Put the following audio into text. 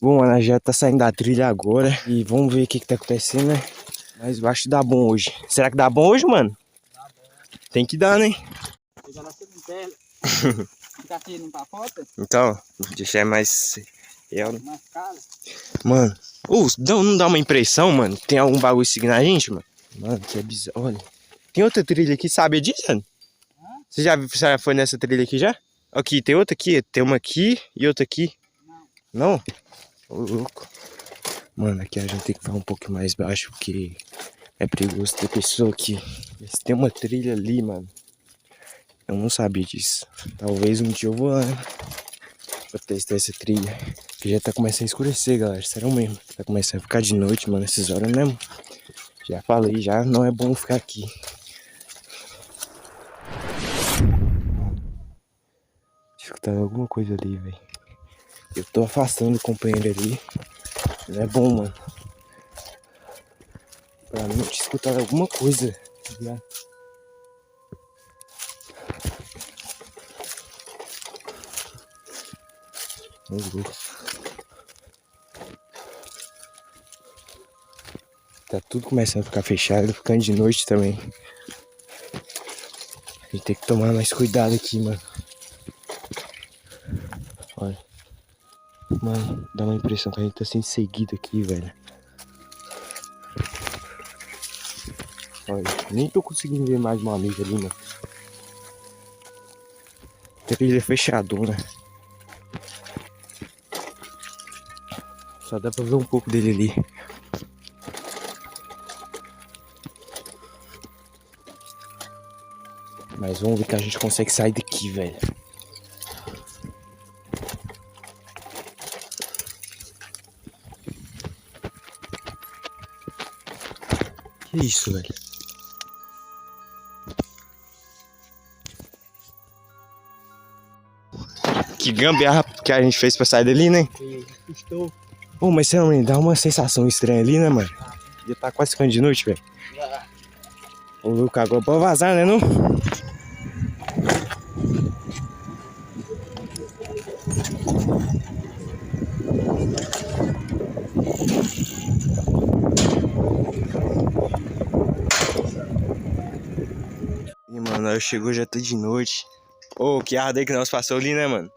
Bom, ela já tá saindo da trilha agora. E vamos ver o que tá acontecendo, né? Mas eu acho que dá bom hoje. Será que dá bom hoje, mano? Tá bom. Tem que dar, né? Pegar naquele velho. Ficar aqui não tá foto? Então, deixar mais... Mais caro. Mano, não dá uma impressão, mano? Tem algum bagulho seguindo a gente, mano? Mano, que é bizarro. Olha. Tem outra trilha aqui, sabe disso, mano? Você já foi nessa trilha aqui já? Aqui, tem outra aqui. Tem uma aqui e outra aqui. Não? Não? Ô, louco. Mano, aqui a gente tem que ficar um pouco mais baixo, porque é perigoso ter pessoa aqui. Tem uma trilha ali, mano. Eu não sabia disso. Talvez um dia eu vou lá, né? Pra testar essa trilha. Porque já tá começando a escurecer, galera. Sério mesmo. Tá começando a ficar de noite, mano, essas horas mesmo. Já falei, já não é bom ficar aqui. Escutar alguma coisa ali, velho. Eu tô afastando o companheiro ali. Não é bom, mano. Pra mim, te escutar alguma coisa. Já. Tá tudo começando a ficar fechado, ficando de noite também. A gente tem que tomar mais cuidado aqui, mano. Olha. Mano, dá uma impressão que a gente tá sendo seguido aqui, velho. Olha, nem tô conseguindo ver mais uma amiga ali, mano. Trilha fechadona. Só dá pra ver um pouco dele ali. Mas vamos ver que a gente consegue sair daqui, velho. Que isso, velho? Que gambiarra que a gente fez pra sair dali, né? Estou. Pô, mas realmente dá uma sensação estranha ali, né, mano? Já tá quase ficando de noite, velho. O Lucas agora pode vazar, né, não? E, mano, nós chegou já tá de noite. Ô, que arda aí que nós passou ali, né, mano?